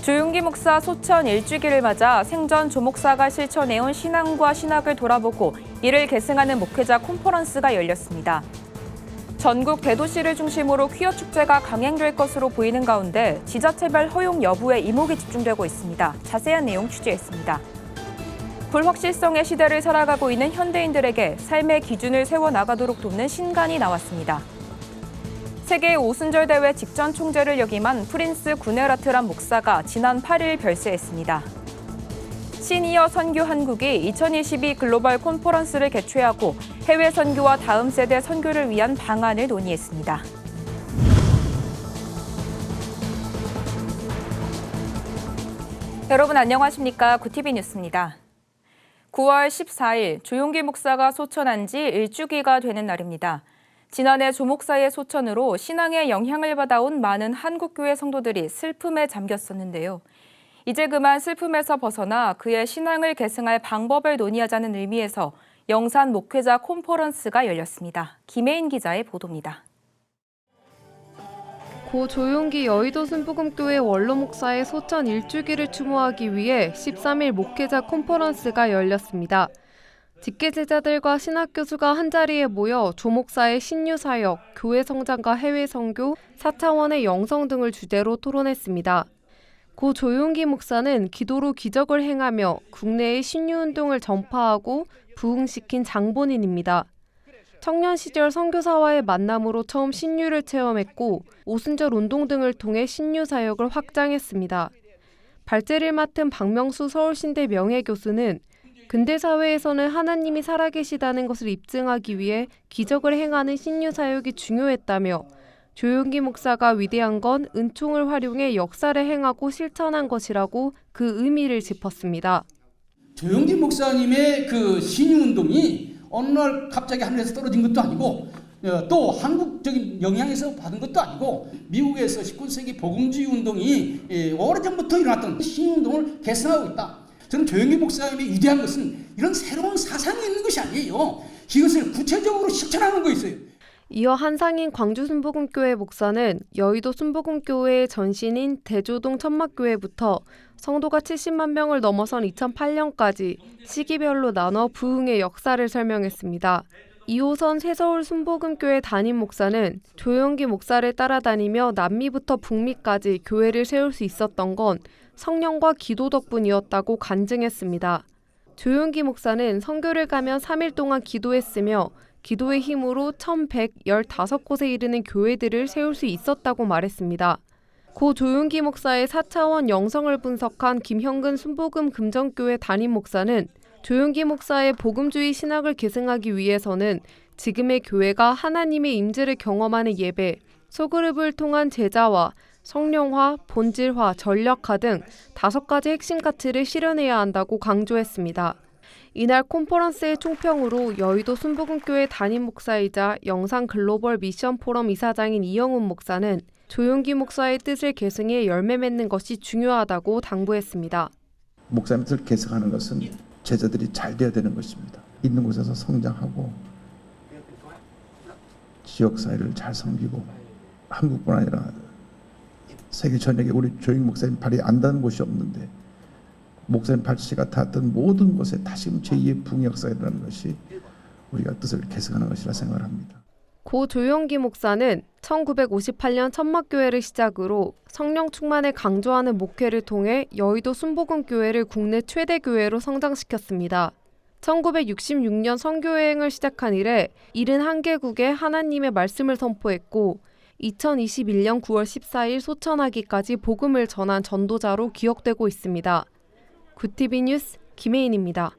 조윤기 목사 소천 일주기를 맞아 생전 조 목사가 실천해온 신앙과 신학을 돌아보고 이를 계승하는 목회자 콘퍼런스가 열렸습니다. 전국 대도시를 중심으로 퀴어 축제가 강행될 것으로 보이는 가운데 지자체별 허용 여부에 이목이 집중되고 있습니다. 자세한 내용 취재했습니다. 불확실성의 시대를 살아가고 있는 현대인들에게 삶의 기준을 세워나가도록 돕는 신간이 나왔습니다. 세계 오순절 대회 직전 총재를 역임한 프린스 구네라트란 목사가 지난 8일 별세했습니다. 시니어 선교 한국이 2022 글로벌 콘퍼런스를 개최하고 해외 선교와 다음 세대 선교를 위한 방안을 논의했습니다. 여러분 안녕하십니까? 구티비 뉴스입니다. 9월 14일 조윤기 목사가 소천한 지 일주기가 되는 날입니다. 지난해 조 목사의 소천으로 신앙에 영향을 받아온 많은 한국교회 성도들이 슬픔에 잠겼었는데요. 이제 그만 슬픔에서 벗어나 그의 신앙을 계승할 방법을 논의하자는 의미에서 영산 목회자 콘퍼런스가 열렸습니다. 김혜인 기자의 보도입니다. 고 조윤기 여의도 순복음교회 원로 목사의 소천 일주기를 추모하기 위해 13일 목회자 콘퍼런스가 열렸습니다. 직계 제자들과 신학교수가 한자리에 모여 조 목사의 신유 사역, 교회 성장과 해외 선교, 4차원의 영성 등을 주제로 토론했습니다. 고 조윤기 목사는 기도로 기적을 행하며 국내의 신유 운동을 전파하고 부흥시킨 장본인입니다. 청년 시절 선교사와의 만남으로 처음 신유를 체험했고 오순절 운동 등을 통해 신유 사역을 확장했습니다. 발제를 맡은 박명수 서울신대 명예교수는 근대 사회에서는 하나님이 살아계시다는 것을 입증하기 위해 기적을 행하는 신유 사역이 중요했다며 조윤기 목사가 위대한 건 은총을 활용해 역사를 행하고 실천한 것이라고 그 의미를 짚었습니다. 조윤기 목사님의 그 신유 운동이 어느 날 갑자기 하늘에서 떨어진 것도 아니고 또 한국적인 영향에서 받은 것도 아니고 미국에서 19세기 복음주의 운동이 오래전부터 일어났던 신유 운동을 계승하고 있다. 저는 조윤기 목사님의 위대한 것은 이런 새로운 사상이 있는 것이 아니에요. 이것을 구체적으로 실천하는 거였어요. 이어 한상인 광주순복음교회 목사는 여의도 순복음교회의 전신인 대조동 천막교회부터 성도가 70만 명을 넘어선 2008년까지 시기별로 나눠 부흥의 역사를 설명했습니다. 이호선 새서울 순복음교회 담임 목사는 조윤기 목사를 따라다니며 남미부터 북미까지 교회를 세울 수 있었던 건 성령과 기도 덕분이었다고 간증했습니다. 조윤기 목사는 선교를 가면 3일 동안 기도했으며 기도의 힘으로 1115곳에 이르는 교회들을 세울 수 있었다고 말했습니다. 고 조윤기 목사의 4차원 영성을 분석한 김형근 순복음 금정교회 담임 목사는 조윤기 목사의 복음주의 신학을 계승하기 위해서는 지금의 교회가 하나님의 임재를 경험하는 예배, 소그룹을 통한 제자화, 성령화, 본질화, 전력화 등 5가지 핵심 가치를 실현해야 한다고 강조했습니다. 이날 콘퍼런스의 총평으로 여의도 순복음교회 담임 목사이자 영산 글로벌 미션 포럼 이사장인 이영훈 목사는 조윤기 목사의 뜻을 계승해 열매 맺는 것이 중요하다고 당부했습니다. 목사님 뜻을 계승하는 것은 제자들이 잘 되어야 되는 것입니다. 있는 곳에서 성장하고 지역사회를 잘 섬기고 한국뿐 아니라 세계 전역에 우리 조윤기 목사님 발이 안 닿는 곳이 없는데 목사님 발치가 닿았던 모든 곳에 다시금 제2의 부흥 역사가 일어나는 것이 우리가 뜻을 계승하는 것이라 생각을 합니다. 고 조윤기 목사는 1958년 천막교회를 시작으로 성령 충만을 강조하는 목회를 통해 여의도 순복음교회를 국내 최대 교회로 성장시켰습니다. 1966년 선교여행을 시작한 이래 71개국에 하나님의 말씀을 선포했고 2021년 9월 14일 소천하기까지 복음을 전한 전도자로 기억되고 있습니다. 구티비 뉴스 김혜인입니다.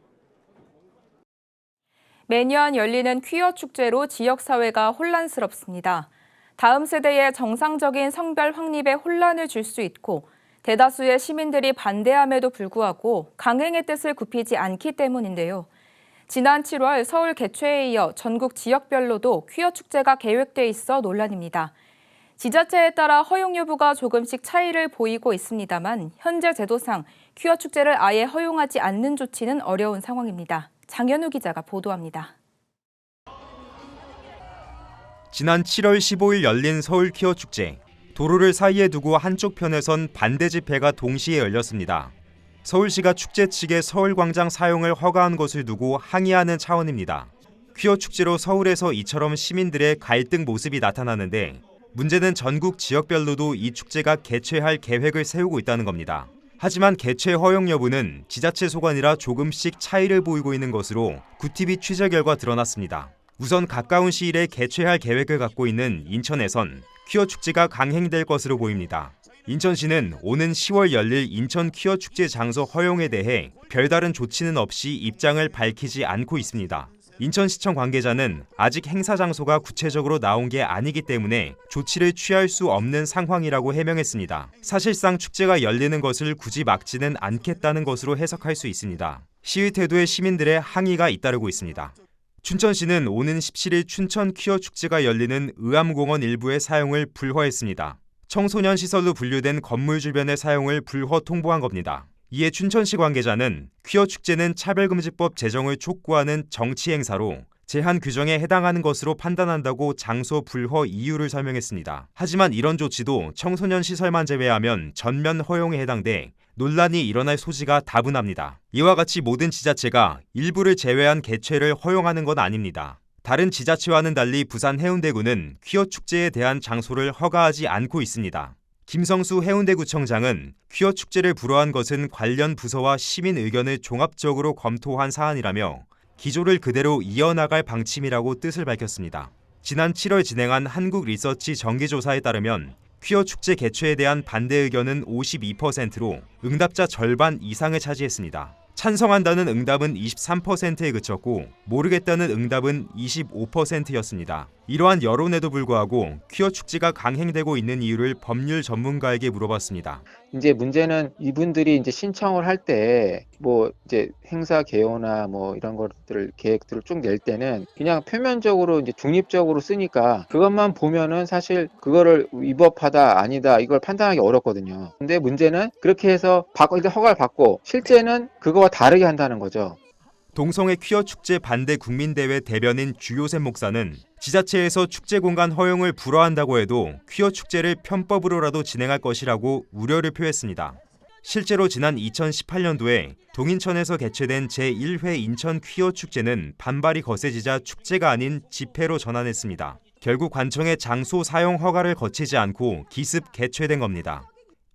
매년 열리는 퀴어 축제로 지역사회가 혼란스럽습니다. 다음 세대에 정상적인 성별 확립에 혼란을 줄 수 있고 대다수의 시민들이 반대함에도 불구하고 강행의 뜻을 굽히지 않기 때문인데요. 지난 7월 서울 개최에 이어 전국 지역별로도 퀴어 축제가 계획돼 있어 논란입니다. 지자체에 따라 허용 여부가 조금씩 차이를 보이고 있습니다만 현재 제도상 퀴어 축제를 아예 허용하지 않는 조치는 어려운 상황입니다. 장현우 기자가 보도합니다. 지난 7월 15일 열린 서울 퀴어 축제. 도로를 사이에 두고 한쪽 편에선 반대 집회가 동시에 열렸습니다. 서울시가 축제 측에 서울광장 사용을 허가한 것을 두고 항의하는 차원입니다. 퀴어 축제로 서울에서 이처럼 시민들의 갈등 모습이 나타나는데 문제는 전국 지역별로도 이 축제가 개최할 계획을 세우고 있다는 겁니다. 하지만 개최 허용 여부는 지자체 소관이라 조금씩 차이를 보이고 있는 것으로 구TV 취재 결과 드러났습니다. 우선 가까운 시일에 개최할 계획을 갖고 있는 인천에선 퀴어 축제가 강행될 것으로 보입니다. 인천시는 오는 10월 열릴 인천 퀴어 축제 장소 허용에 대해 별다른 조치는 없이 입장을 밝히지 않고 있습니다. 인천시청 관계자는 아직 행사 장소가 구체적으로 나온 게 아니기 때문에 조치를 취할 수 없는 상황이라고 해명했습니다. 사실상 축제가 열리는 것을 굳이 막지는 않겠다는 것으로 해석할 수 있습니다. 시의 태도에 시민들의 항의가 잇따르고 있습니다. 춘천시는 오는 17일 춘천 퀴어 축제가 열리는 의암공원 일부의 사용을 불허했습니다. 청소년 시설로 분류된 건물 주변의 사용을 불허 통보한 겁니다. 이에 춘천시 관계자는 퀴어 축제는 차별금지법 제정을 촉구하는 정치 행사로 제한 규정에 해당하는 것으로 판단한다고 장소 불허 이유를 설명했습니다. 하지만 이런 조치도 청소년 시설만 제외하면 전면 허용에 해당돼 논란이 일어날 소지가 다분합니다. 이와 같이 모든 지자체가 일부를 제외한 개최를 허용하는 건 아닙니다. 다른 지자체와는 달리 부산 해운대구는 퀴어 축제에 대한 장소를 허가하지 않고 있습니다. 김성수 해운대구청장은 퀴어 축제를 불허한 것은 관련 부서와 시민 의견을 종합적으로 검토한 사안이라며 기조를 그대로 이어나갈 방침이라고 뜻을 밝혔습니다. 지난 7월 진행한 한국리서치 정기조사에 따르면 퀴어 축제 개최에 대한 반대 의견은 52%로 응답자 절반 이상을 차지했습니다. 찬성한다는 응답은 23%에 그쳤고 모르겠다는 응답은 25%였습니다. 이러한 여론에도 불구하고 퀴어 축제가 강행되고 있는 이유를 법률 전문가에게 물어봤습니다. 이제 문제는 이분들이 이제 신청을 할 때 뭐 이제 행사 개요나 뭐 이런 것들 계획들을 쭉 낼 때는 그냥 표면적으로 이제 중립적으로 쓰니까 그것만 보면은 사실 그거를 위법하다 아니다 이걸 판단하기 어렵거든요. 근데 문제는 그렇게 해서 허가를 받고 실제는 그거와 다르게 한다는 거죠. 동성애 퀴어 축제 반대 국민대회 대변인 주요셉 목사는 지자체에서 축제 공간 허용을 불허한다고 해도 퀴어 축제를 편법으로라도 진행할 것이라고 우려를 표했습니다. 실제로 지난 2018년도에 동인천에서 개최된 제1회 인천 퀴어 축제는 반발이 거세지자 축제가 아닌 집회로 전환했습니다. 결국 관청의 장소 사용 허가를 거치지 않고 기습 개최된 겁니다.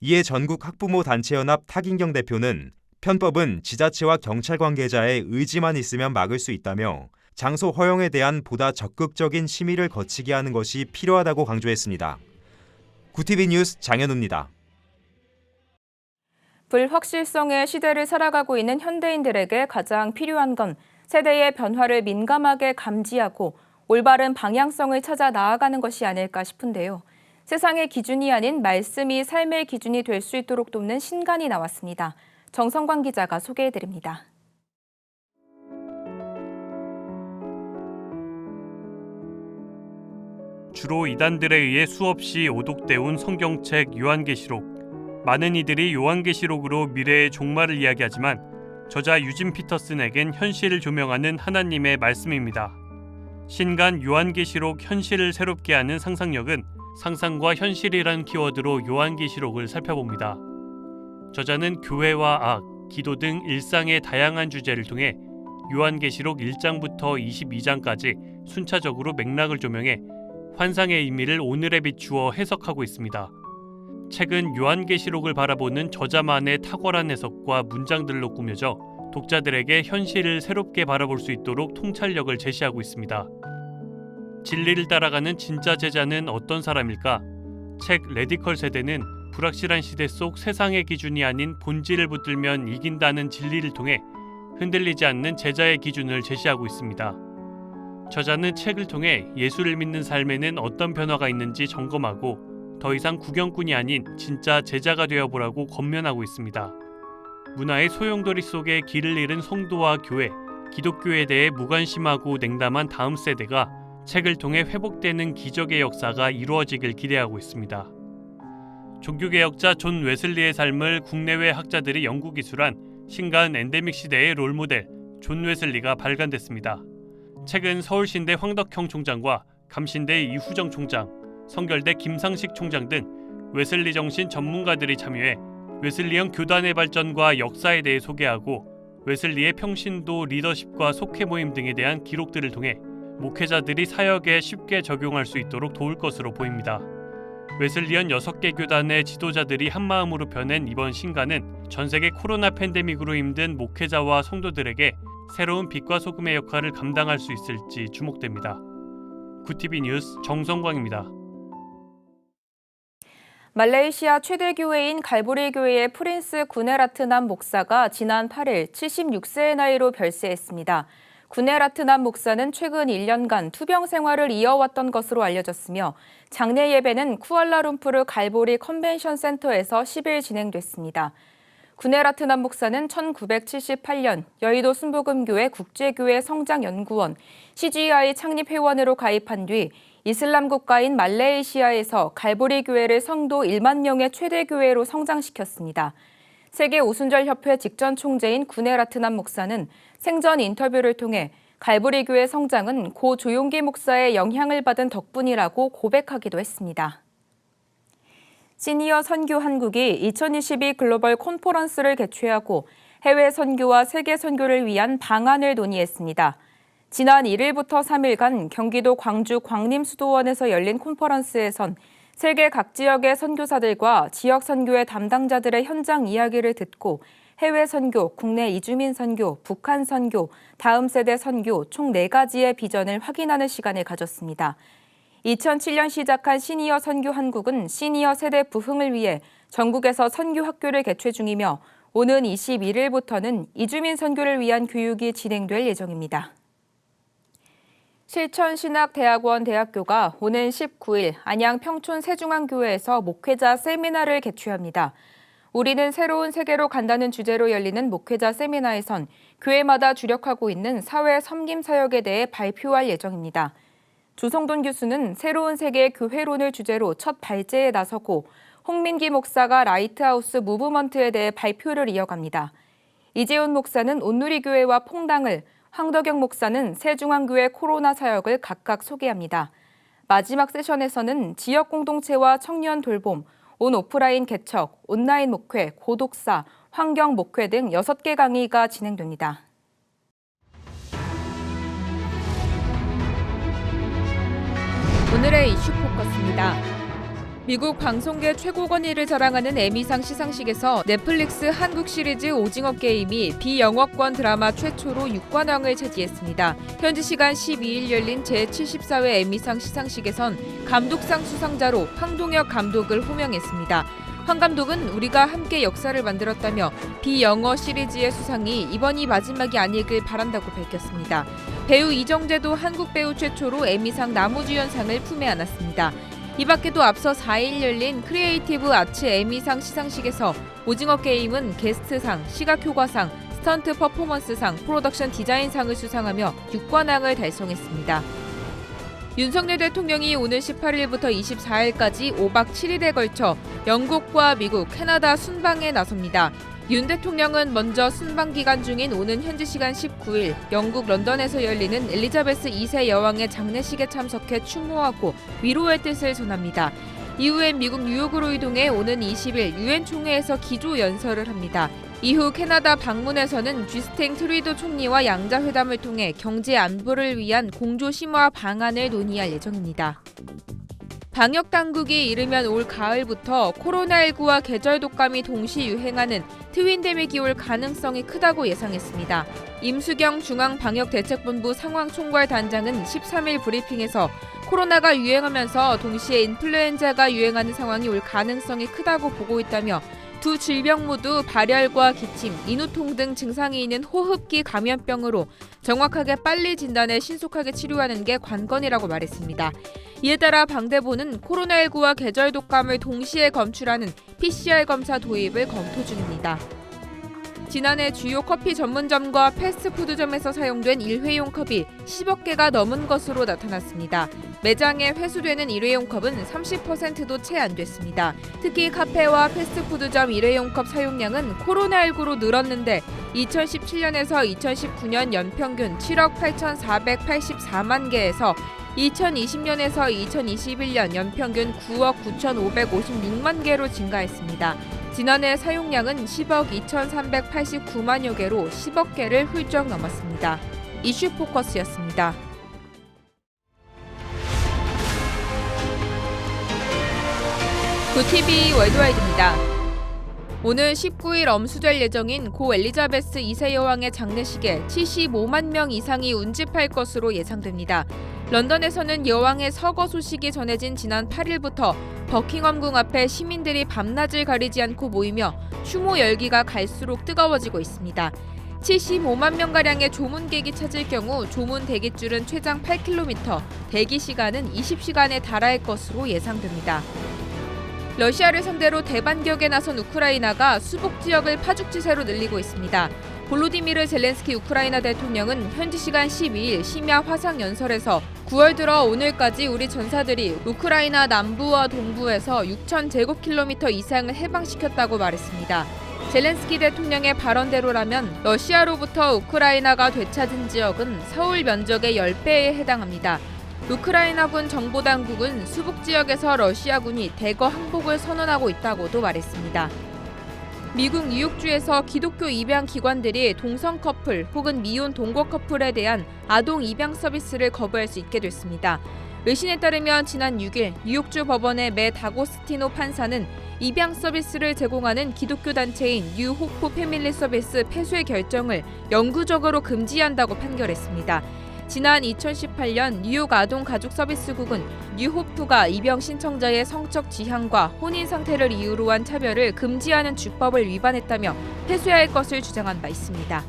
이에 전국 학부모 단체연합 탁인경 대표는 편법은 지자체와 경찰 관계자의 의지만 있으면 막을 수 있다며 장소 허용에 대한 보다 적극적인 심의를 거치게 하는 것이 필요하다고 강조했습니다. 구TV 뉴스 장현우입니다. 불확실성의 시대를 살아가고 있는 현대인들에게 가장 필요한 건 세대의 변화를 민감하게 감지하고 올바른 방향성을 찾아 나아가는 것이 아닐까 싶은데요. 세상의 기준이 아닌 말씀이 삶의 기준이 될 수 있도록 돕는 신간이 나왔습니다. 정성광 기자가 소개해드립니다. 주로 이단들에 의해 수없이 오독되온 성경책 요한계시록. 많은 이들이 요한계시록으로 미래의 종말을 이야기하지만 저자 유진 피터슨에겐 현실을 조명하는 하나님의 말씀입니다. 신간 요한계시록 현실을 새롭게 하는 상상력은 상상과 현실이라는 키워드로 요한계시록을 살펴봅니다. 저자는 교회와 악, 기도 등 일상의 다양한 주제를 통해 요한계시록 1장부터 22장까지 순차적으로 맥락을 조명해 환상의 의미를 오늘에 비추어 해석하고 있습니다. 책은 요한계시록을 바라보는 저자만의 탁월한 해석과 문장들로 꾸며져 독자들에게 현실을 새롭게 바라볼 수 있도록 통찰력을 제시하고 있습니다. 진리를 따라가는 진짜 제자는 어떤 사람일까? 책 레디컬 세대는 불확실한 시대 속 세상의 기준이 아닌 본질을 붙들면 이긴다는 진리를 통해 흔들리지 않는 제자의 기준을 제시하고 있습니다. 저자는 책을 통해 예수를 믿는 삶에는 어떤 변화가 있는지 점검하고 더 이상 구경꾼이 아닌 진짜 제자가 되어보라고 권면하고 있습니다. 문화의 소용돌이 속에 길을 잃은 성도와 교회, 기독교에 대해 무관심하고 냉담한 다음 세대가 책을 통해 회복되는 기적의 역사가 이루어지길 기대하고 있습니다. 종교개혁자 존 웨슬리의 삶을 국내외 학자들이 연구기술한 신간 엔데믹 시대의 롤모델 존 웨슬리가 발간됐습니다. 책은 서울신대 황덕형 총장과 감신대 이후정 총장, 성결대 김상식 총장 등 웨슬리 정신 전문가들이 참여해 웨슬리형 교단의 발전과 역사에 대해 소개하고 웨슬리의 평신도, 리더십과 속회 모임 등에 대한 기록들을 통해 목회자들이 사역에 쉽게 적용할 수 있도록 도울 것으로 보입니다. 웨슬리언 6개 교단의 지도자들이 한마음으로 펴낸 이번 신간은 전 세계 코로나 팬데믹으로 힘든 목회자와 성도들에게 새로운 빛과 소금의 역할을 감당할 수 있을지 주목됩니다. 구티비 뉴스 정성광입니다. 말레이시아 최대 교회인 갈보리 교회의 프린스 구네라트남 목사가 지난 8일 76세의 나이로 별세했습니다. 구네라트남 목사는 최근 1년간 투병 생활을 이어왔던 것으로 알려졌으며 장례 예배는 쿠알라룸푸르 갈보리 컨벤션 센터에서 10일 진행됐습니다. 구네라트남 목사는 1978년 여의도 순복음교회 국제교회 성장연구원 CGI 창립회원으로 가입한 뒤 이슬람 국가인 말레이시아에서 갈보리 교회를 성도 1만 명의 최대 교회로 성장시켰습니다. 세계 오순절 협회 직전 총재인 구네라트남 목사는 생전 인터뷰를 통해 갈보리 교회 성장은 고 조용기 목사의 영향을 받은 덕분이라고 고백하기도 했습니다. 시니어 선교 한국이 2022 글로벌 콘퍼런스를 개최하고 해외 선교와 세계 선교를 위한 방안을 논의했습니다. 지난 1일부터 3일간 경기도 광주 광림수도원에서 열린 콘퍼런스에선 세계 각 지역의 선교사들과 지역 선교의 담당자들의 현장 이야기를 듣고 해외 선교, 국내 이주민 선교, 북한 선교, 다음 세대 선교 총 4가지의 비전을 확인하는 시간을 가졌습니다. 2007년 시작한 시니어 선교 한국은 시니어 세대 부흥을 위해 전국에서 선교 학교를 개최 중이며 오는 21일부터는 이주민 선교를 위한 교육이 진행될 예정입니다. 실천신학대학원 대학교가 오는 19일 안양 평촌 세중앙교회에서 목회자 세미나를 개최합니다. 우리는 새로운 세계로 간다는 주제로 열리는 목회자 세미나에선 교회마다 주력하고 있는 사회 섬김 사역에 대해 발표할 예정입니다. 조성돈 교수는 새로운 세계의 교회론을 주제로 첫 발제에 나서고 홍민기 목사가 라이트하우스 무브먼트에 대해 발표를 이어갑니다. 이재훈 목사는 온누리교회와 퐁당을, 황덕영 목사는 새중앙교회 코로나 사역을 각각 소개합니다. 마지막 세션에서는 지역 공동체와 청년 돌봄, 온 오프라인 개척, 온라인 목회, 고독사, 환경 목회 등 6개 강의가 진행됩니다. 오늘의 이슈 포커스입니다. 미국 방송계 최고 권위를 자랑하는 에미상 시상식에서 넷플릭스 한국 시리즈 오징어 게임이 비영어권 드라마 최초로 6관왕을 차지했습니다. 현지 시간 12일 열린 제74회 에미상 시상식에선 감독상 수상자로 황동혁 감독을 호명했습니다. 황 감독은 우리가 함께 역사를 만들었다며 비영어 시리즈의 수상이 이번이 마지막이 아니길 바란다고 밝혔습니다. 배우 이정재도 한국 배우 최초로 에미상 나무주연상을 품에 안았습니다. 이 밖에도 앞서 4일 열린 크리에이티브 아츠 에미상 시상식에서 오징어 게임은 게스트상, 시각효과상, 스턴트 퍼포먼스상, 프로덕션 디자인상을 수상하며 6관왕을 달성했습니다. 윤석열 대통령이 오늘 18일부터 24일까지 5박 7일에 걸쳐 영국과 미국, 캐나다 순방에 나섭니다. 윤 대통령은 먼저 순방 기간 중인 오는 현지 시간 19일 영국 런던에서 열리는 엘리자베스 2세 여왕의 장례식에 참석해 추모하고 위로의 뜻을 전합니다. 이후엔 미국 뉴욕으로 이동해 오는 20일 유엔 총회에서 기조 연설을 합니다. 이후 캐나다 방문에서는 주스틴 트루도 총리와 양자회담을 통해 경제 안보를 위한 공조 심화 방안을 논의할 예정입니다. 방역 당국이 이르면 올 가을부터 코로나19와 계절 독감이 동시 유행하는 트윈데믹이 올 가능성이 크다고 예상했습니다. 임수경 중앙방역대책본부 상황총괄단장은 13일 브리핑에서 코로나가 유행하면서 동시에 인플루엔자가 유행하는 상황이 올 가능성이 크다고 보고 있다며 두 질병 모두 발열과 기침, 인후통 등 증상이 있는 호흡기 감염병으로 정확하게 빨리 진단해 신속하게 치료하는 게 관건이라고 말했습니다. 이에 따라 방대본은 코로나19와 계절 독감을 동시에 검출하는 PCR 검사 도입을 검토 중입니다. 지난해 주요 커피 전문점과 패스트푸드점에서 사용된 일회용 컵이 10억 개가 넘은 것으로 나타났습니다. 매장에 회수되는 일회용 컵은 30%도 채 안 됐습니다. 특히 카페와 패스트푸드점 일회용 컵 사용량은 코로나19로 늘었는데 2017년에서 2019년 연평균 7억 8,484만 개에서 2020년에서 2021년 연평균 9억 9,556만 개로 증가했습니다. 지난해 사용량은 10억 2,389만여 개로 10억 개를 훌쩍 넘었습니다. 이슈 포커스였습니다. 구TV 월드와이드입니다. 오늘 19일 엄수될 예정인 고 엘리자베스 2세 여왕의 장례식에 75만 명 이상이 운집할 것으로 예상됩니다. 런던에서는 여왕의 서거 소식이 전해진 지난 8일부터 버킹엄궁 앞에 시민들이 밤낮을 가리지 않고 모이며 추모 열기가 갈수록 뜨거워지고 있습니다. 75만 명가량의 조문객이 찾을 경우 조문 대기줄은 최장 8km, 대기 시간은 20시간에 달할 것으로 예상됩니다. 러시아를 상대로 대반격에 나선 우크라이나가 수복 지역을 파죽지세로 늘리고 있습니다. 볼로디미르 젤렌스키 우크라이나 대통령은 현지 시간 12일 심야 화상 연설에서 9월 들어 오늘까지 우리 전사들이 우크라이나 남부와 동부에서 6,000제곱킬로미터 이상을 해방시켰다고 말했습니다. 젤렌스키 대통령의 발언대로라면 러시아로부터 우크라이나가 되찾은 지역은 서울 면적의 10배에 해당합니다. 우크라이나군 정보당국은 수복 지역에서 러시아군이 대거 항복을 선언하고 있다고도 말했습니다. 미국 뉴욕주에서 기독교 입양 기관들이 동성 커플 혹은 미혼 동거 커플에 대한 아동 입양 서비스를 거부할 수 있게 됐습니다. 외신에 따르면 지난 6일 뉴욕주 법원의 매 다고스티노 판사는 입양 서비스를 제공하는 기독교 단체인 뉴 호프 패밀리 서비스 폐쇄 결정을 영구적으로 금지한다고 판결했습니다. 지난 2018년 뉴욕 아동가족서비스국은 뉴호프가 입양 신청자의 성적 지향과 혼인 상태를 이유로 한 차별을 금지하는 주법을 위반했다며 폐쇄할 것을 주장한 바 있습니다.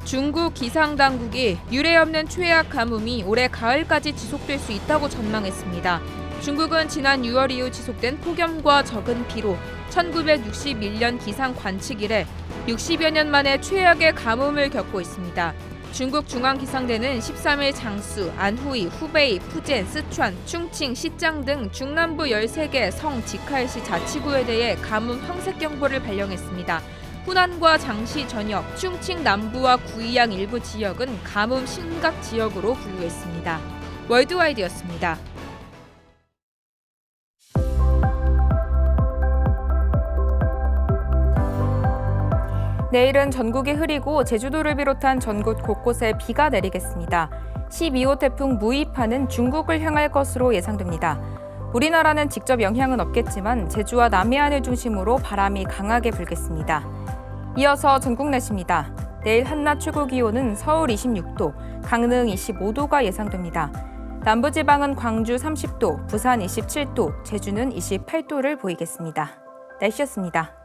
중국 기상당국이 유례 없는 최악 가뭄이 올해 가을까지 지속될 수 있다고 전망했습니다. 중국은 지난 6월 이후 지속된 폭염과 적은 비로 1961년 기상 관측 이래 60여 년 만에 최악의 가뭄을 겪고 있습니다. 중국 중앙기상대는 13일 장수, 안후이, 후베이, 푸젠, 스촨, 충칭, 시장 등 중남부 13개 성, 직할시 자치구에 대해 가뭄 황색경보를 발령했습니다. 후난과 장시 전역, 충칭 남부와 구이양 일부 지역은 가뭄 심각 지역으로 분류했습니다. 월드와이드였습니다. 내일은 전국이 흐리고 제주도를 비롯한 전국 곳곳에 비가 내리겠습니다. 12호 태풍 무이파는 중국을 향할 것으로 예상됩니다. 우리나라는 직접 영향은 없겠지만 제주와 남해안을 중심으로 바람이 강하게 불겠습니다. 이어서 전국 날씨입니다. 내일 한낮 최고 기온은 서울 26도, 강릉 25도가 예상됩니다. 남부지방은 광주 30도, 부산 27도, 제주는 28도를 보이겠습니다. 날씨였습니다.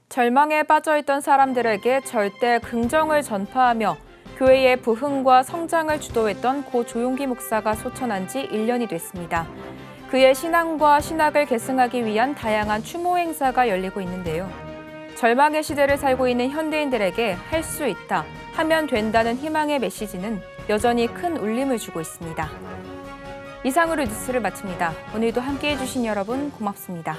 절망에 빠져있던 사람들에게 절대 긍정을 전파하며 교회의 부흥과 성장을 주도했던 고 조용기 목사가 소천한 지 1년이 됐습니다. 그의 신앙과 신학을 계승하기 위한 다양한 추모 행사가 열리고 있는데요. 절망의 시대를 살고 있는 현대인들에게 할 수 있다, 하면 된다는 희망의 메시지는 여전히 큰 울림을 주고 있습니다. 이상으로 뉴스를 마칩니다. 오늘도 함께해 주신 여러분 고맙습니다.